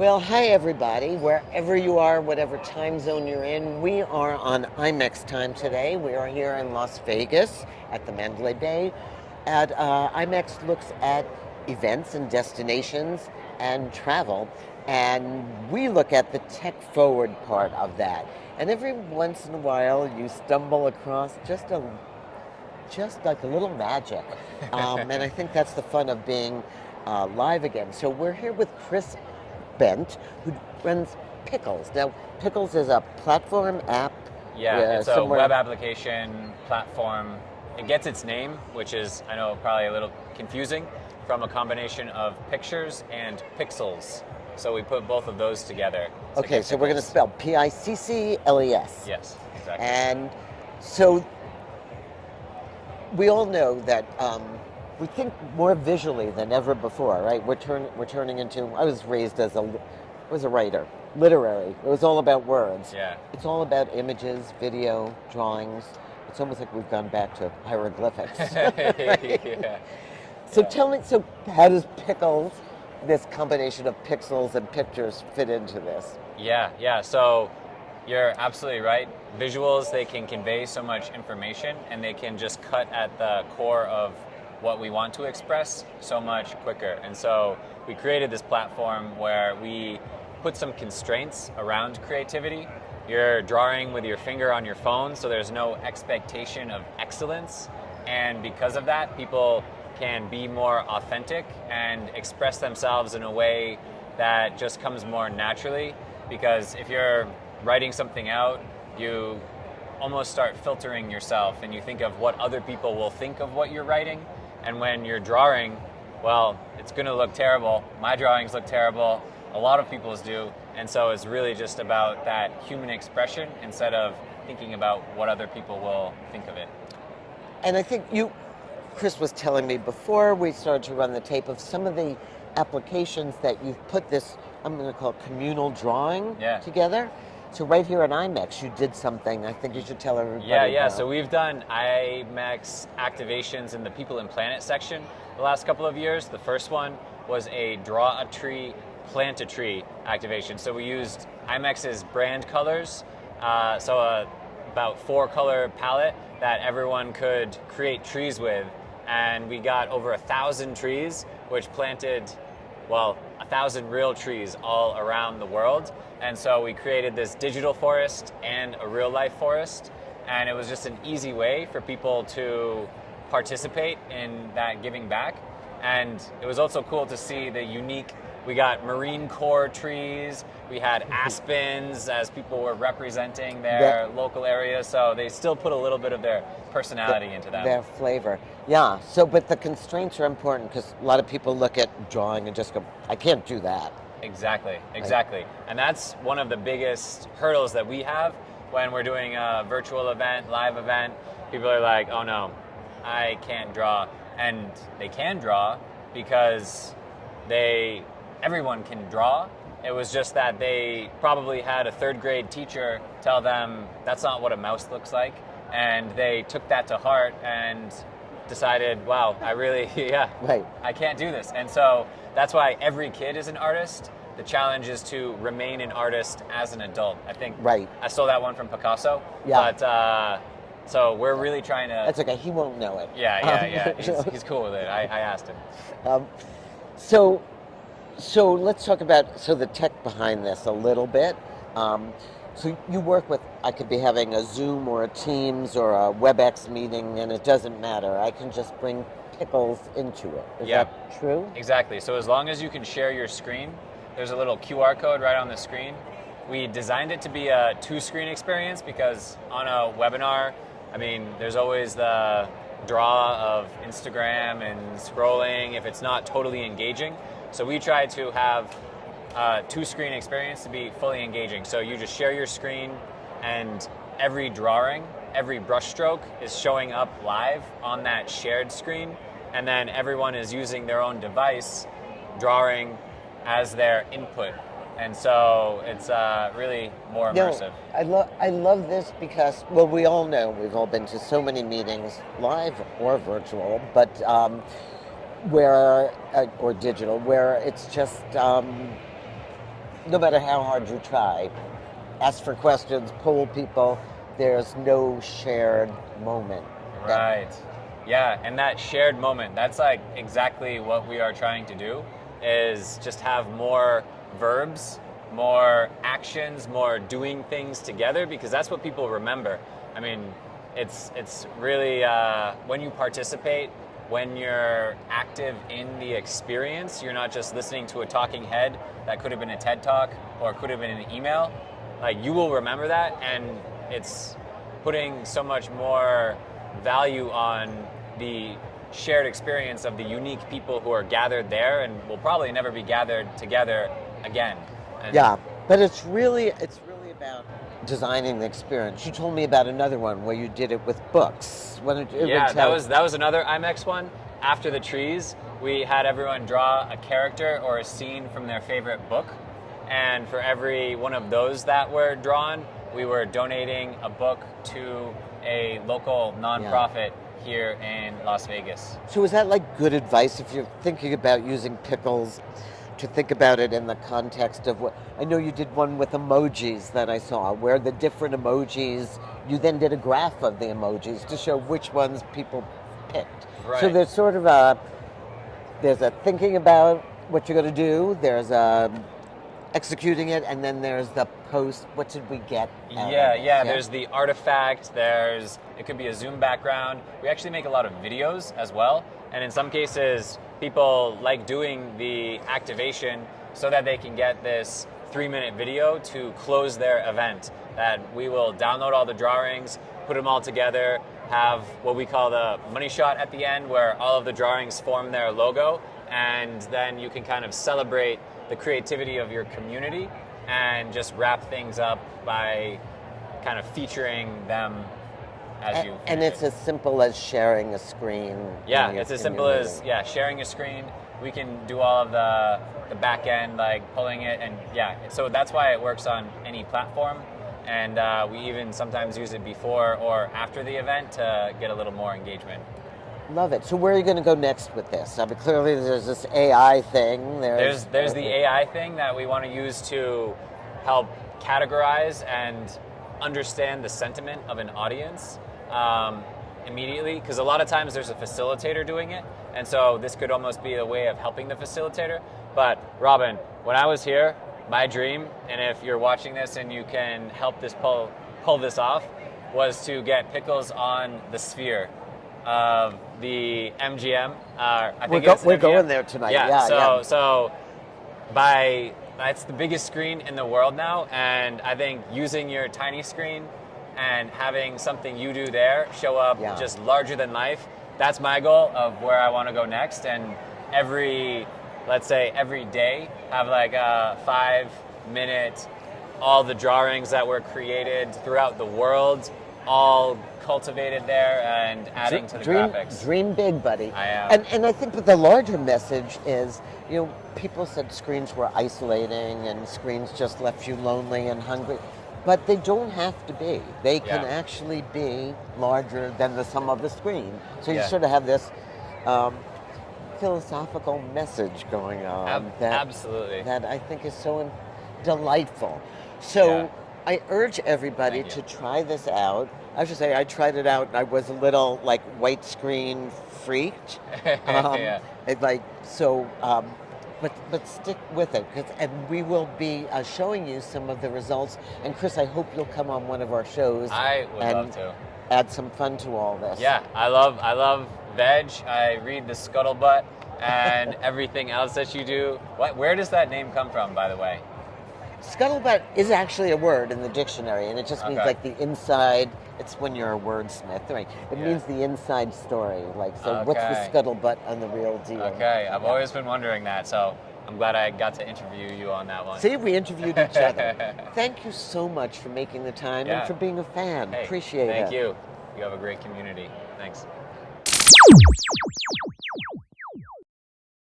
Well, hi everybody, wherever you are, whatever time zone you're in. We are on IMEX time today. We are here in Las Vegas at the Mandalay Bay. IMEX looks at events and destinations and travel, and we look at the tech forward part of that. And every once in a while, you stumble across just like a little magic, and I think that's the fun of being live again. So we're here with Chris Bent, who runs Pickles. Now, Pickles is a platform app. Yeah, it's a somewhere. web application platform. It gets its name, which is, I know, probably a little confusing, from a combination of pictures and pixels. So we put both of those together. Okay, so we're going to spell Piccles. Yes, exactly. And so we all know that we think more visually than ever before, right? We're turning into. I was raised as a writer, literary. It was all about words. Yeah. It's all about images, video, drawings. It's almost like we've gone back to hieroglyphics. Yeah. So tell me, so how does Pickles, this combination of pixels and pictures, fit into this? Yeah. So you're absolutely right. Visuals, they can convey so much information, and they can just cut at the core of what we want to express so much quicker. And so we created this platform where we put some constraints around creativity. You're drawing with your finger on your phone, so there's no expectation of excellence. And because of that, people can be more authentic and express themselves in a way that just comes more naturally. Because if you're writing something out, you almost start filtering yourself and you think of what other people will think of what you're writing. And when you're drawing, well, it's going to look terrible. My drawings look terrible. A lot of people's do. And so it's really just about that human expression instead of thinking about what other people will think of it. And I think Chris was telling me before we started to run the tape of some of the applications that you've put this, I'm going to call it communal drawing together. So right here at IMEX, you did something. I think you should tell everybody. Yeah. So we've done IMEX activations in the People and Planet section the last couple of years. The first one was a draw a tree, plant a tree activation. So we used IMEX's brand colors, about 4-color palette that everyone could create trees with. And we got over 1,000 trees, which planted, 1,000 real trees all around the world. And so we created this digital forest and a real life forest. And it was just an easy way for people to participate in that giving back. And it was also cool to see the unique, we got Marine Corps trees, we had aspens as people were representing their local area. So they still put a little bit of their personality into that. Their flavor. Yeah, so but the constraints are important because a lot of people look at drawing and just go, I can't do that. Exactly. And that's one of the biggest hurdles that we have when we're doing a virtual event, live event. People are like, oh no, I can't draw. And they can draw because everyone can draw. It was just that they probably had a 3rd grade teacher tell them that's not what a mouse looks like. And they took that to heart and decided, wow, I can't do this. And so that's why every kid is an artist. The challenge is to remain an artist as an adult. I think I stole that one from Picasso. Yeah. But so we're really trying to... That's okay, he won't know it. Yeah. He's cool with it. I asked him. So let's talk about the tech behind this a little bit. So you work with, I could be having a Zoom or a Teams or a WebEx meeting, and it doesn't matter. I can just bring Pickles into it. Is that true? Exactly. So as long as you can share your screen, there's a little QR code right on the screen. We designed it to be a 2-screen experience because on a webinar, there's always the draw of Instagram and scrolling if it's not totally engaging. So we try to have a 2-screen experience to be fully engaging. So you just share your screen and every drawing, every brushstroke is showing up live on that shared screen. And then everyone is using their own device, drawing as their input. And so it's really more immersive. I love this because, we all know, we've all been to so many meetings, live or virtual, but where, or digital, where it's just no matter how hard you try, ask for questions, poll people, there's no shared moment. Right. Yeah, and that shared moment, that's like exactly what we are trying to do, is just have more verbs, more actions, more doing things together, because that's what people remember. I mean, it's really when you participate, when you're active in the experience, you're not just listening to a talking head that could have been a TED Talk or could have been an email. Like, you will remember that, and it's putting so much more value on the shared experience of the unique people who are gathered there and will probably never be gathered together again. And Yeah, but it's really about designing the experience. You told me about another one where you did it with books. yeah, that was another IMEX one. After the trees, we had everyone draw a character or a scene from their favorite book, and for every one of those that were drawn, we were donating a book to a local nonprofit here in Las Vegas. So is that like good advice if you're thinking about using Pickles, to think about it in the context of what I know you did one with emojis that I saw, where the different emojis, you then did a graph of the emojis to show which ones people picked. Right. So there's sort of there's a thinking about what you're going to do, there's a executing it, and then there's the post. What did we get? Yeah. There's the artifact. It could be a Zoom background. We actually make a lot of videos as well, and in some cases, people like doing the activation so that they can get this 3-minute video to close their event. That we will download all the drawings, put them all together, have what we call the money shot at the end, where all of the drawings form their logo, and then you can kind of celebrate the creativity of your community and just wrap things up by kind of featuring them as you. And it's as simple as sharing a screen. Yeah, it's as simple as sharing a screen. We can do all of the back end, like pulling it, and so that's why it works on any platform. And we even sometimes use it before or after the event to get a little more engagement. Love it. So where are you going to go next with this? I mean, clearly there's this AI thing. There's the AI thing that we want to use to help categorize and understand the sentiment of an audience immediately, because a lot of times there's a facilitator doing it, and so this could almost be a way of helping the facilitator. But Robin, when I was here, my dream, and if you're watching this and you can help this pull this off, was to get Pickles on the sphere of the MGM. I think we're going there tonight. So that's the biggest screen in the world now, and I think using your tiny screen and having something you do there show up just larger than life, that's my goal of where I want to go next. And let's say every day, have like a 5-minute, all the drawings that were created throughout the world, all cultivated there and adding to the graphics. Dream big, buddy. I am. And I think that the larger message is, people said screens were isolating and screens just left you lonely and hungry, but they don't have to be. They can actually be larger than the sum of the screen. So you sort of have this philosophical message going on absolutely, that I think is so delightful. So I urge everybody to try this out. I should say I tried it out and I was a little like white screen freaked. But stick with it, and we will be showing you some of the results. And Chris, I hope you'll come on one of our shows. I would love to add some fun to all this. Yeah, I love veg. I read the Scuttlebutt and everything else that you do. Where does that name come from, by the way? Scuttlebutt is actually a word in the dictionary, and it just means like the inside. It's when you're a wordsmith, right? It means the inside story. Like, so what's the scuttlebutt on the real deal? Okay, I've always been wondering that, so I'm glad I got to interview you on that one. See, we interviewed each other. Thank you so much for making the time and for being a fan. Hey, appreciate it. Thank you. You have a great community. Thanks.